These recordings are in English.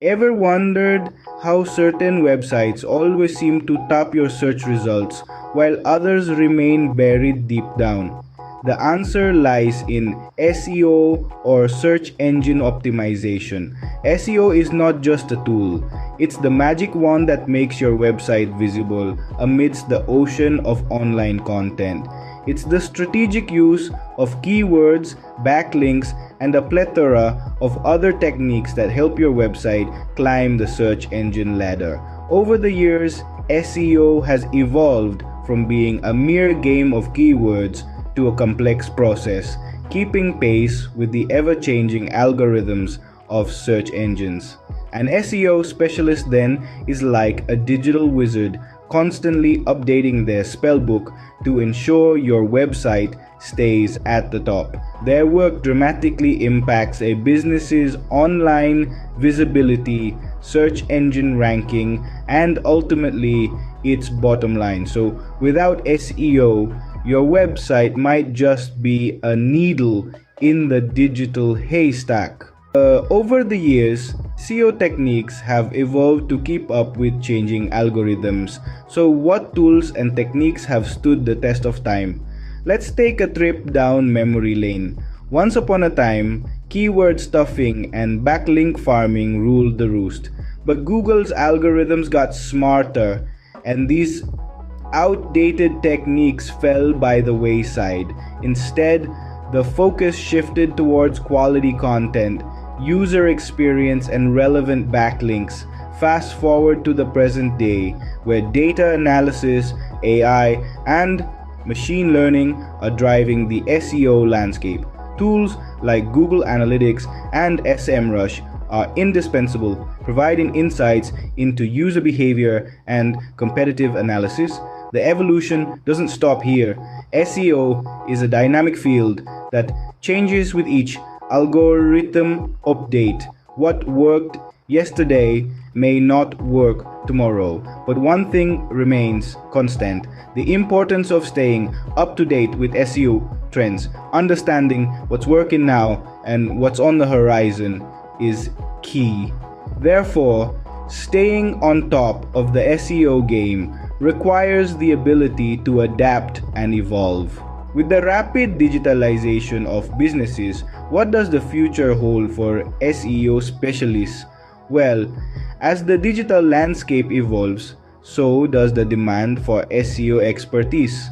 Ever wondered how certain websites always seem to top your search results while others remain buried deep down? The answer lies in SEO, or search engine optimization. SEO is not just a tool, it's the magic wand that makes your website visible amidst the ocean of online content. It's the strategic use of keywords, backlinks, and a plethora of other techniques that help your website climb the search engine ladder. Over the years, SEO has evolved from being a mere game of keywords to a complex process, keeping pace with the ever-changing algorithms of search engines. An SEO specialist then is like a digital wizard, constantly updating their spellbook to ensure your website stays at the top. Their work dramatically impacts a business's online visibility, search engine ranking, and ultimately its bottom line. So without SEO, your website might just be a needle in the digital haystack. Over the years, SEO techniques have evolved to keep up with changing algorithms. So, what tools and techniques have stood the test of time? Let's take a trip down memory lane. Once upon a time, keyword stuffing and backlink farming ruled the roost. But Google's algorithms got smarter, and these outdated techniques fell by the wayside. Instead, the focus shifted towards quality content, user experience, and relevant backlinks. Fast forward to the present day, where data analysis, AI, and machine learning are driving the SEO landscape. Tools like Google Analytics and SEMrush are indispensable, providing insights into user behavior and competitive analysis. The evolution doesn't stop here. SEO is a dynamic field that changes with each algorithm update. What worked yesterday may not work tomorrow, but one thing remains constant: the importance of staying up to date with SEO trends. Understanding what's working now and what's on the horizon is key. Therefore, staying on top of the SEO game requires the ability to adapt and evolve. With the rapid digitalization of businesses, what does the future hold for SEO specialists? Well, as the digital landscape evolves, so does the demand for SEO expertise.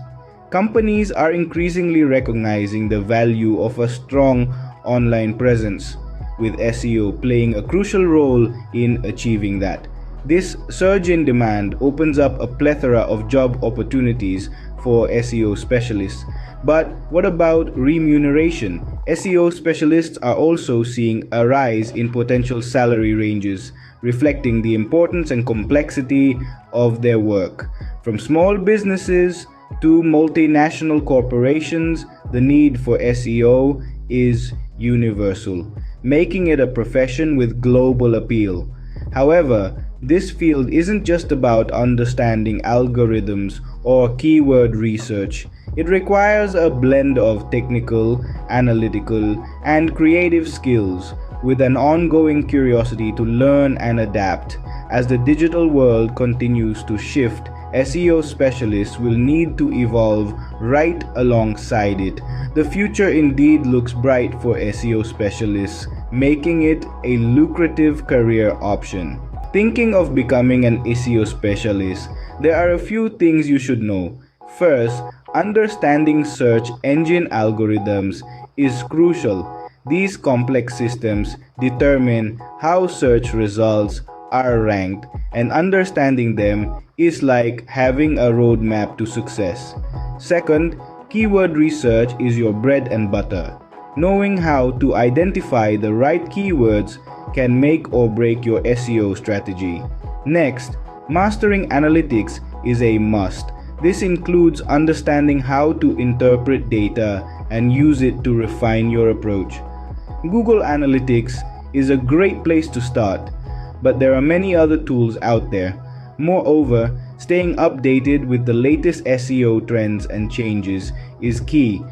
Companies are increasingly recognizing the value of a strong online presence, with SEO playing a crucial role in achieving that. This surge in demand opens up a plethora of job opportunities for SEO specialists. But what about remuneration? SEO specialists are also seeing a rise in potential salary ranges, reflecting the importance and complexity of their work. From small businesses to multinational corporations, the need for SEO is universal, making it a profession with global appeal. However, this field isn't just about understanding algorithms or keyword research. It requires a blend of technical, analytical, and creative skills, with an ongoing curiosity to learn and adapt. As the digital world continues to shift, SEO specialists will need to evolve right alongside it. The future indeed looks bright for SEO specialists, making it a lucrative career option. Thinking of becoming an SEO specialist, there are a few things you should know. First, understanding search engine algorithms is crucial. These complex systems determine how search results are ranked, and understanding them is like having a roadmap to success. Second, keyword research is your bread and butter. Knowing how to identify the right keywords can make or break your SEO strategy. Next, mastering analytics is a must. This includes understanding how to interpret data and use it to refine your approach. Google Analytics is a great place to start, but there are many other tools out there. Moreover, staying updated with the latest SEO trends and changes is key.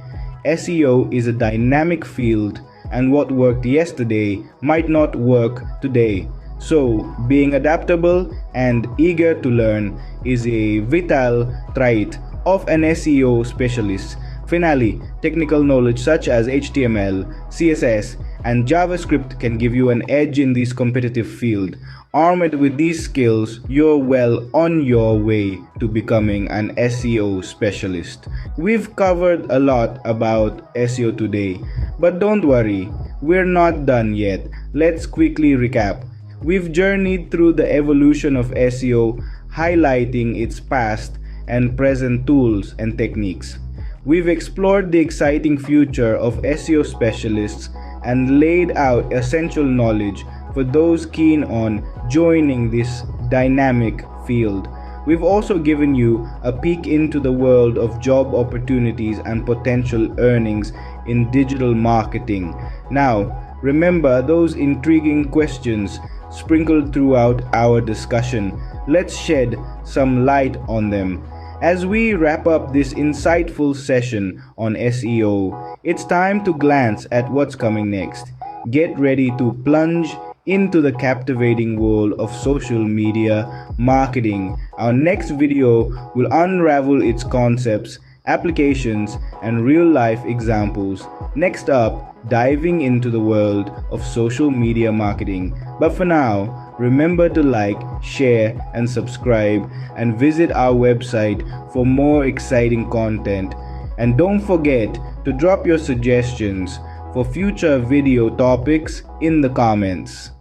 SEO is a dynamic field, and what worked yesterday might not work today. So, being adaptable and eager to learn is a vital trait of an SEO specialist. Finally, technical knowledge such as HTML, CSS, and JavaScript can give you an edge in this competitive field. Armed with these skills, you're well on your way to becoming an SEO specialist. We've covered a lot about SEO today, but don't worry, we're not done yet. Let's quickly recap. We've journeyed through the evolution of SEO, highlighting its past and present tools and techniques. We've explored the exciting future of SEO specialists and laid out essential knowledge for those keen on joining this dynamic field. We've also given you a peek into the world of job opportunities and potential earnings in digital marketing. Now, remember those intriguing questions sprinkled throughout our discussion. Let's shed some light on them. As we wrap up this insightful session on SEO, it's time to glance at what's coming next. Get ready to plunge into the captivating world of social media marketing. Our next video will unravel its concepts, applications, and real-life examples. Next up, diving into the world of social media marketing. But for now, remember to like, share, and subscribe, and visit our website for more exciting content. And don't forget to drop your suggestions for future video topics in the comments.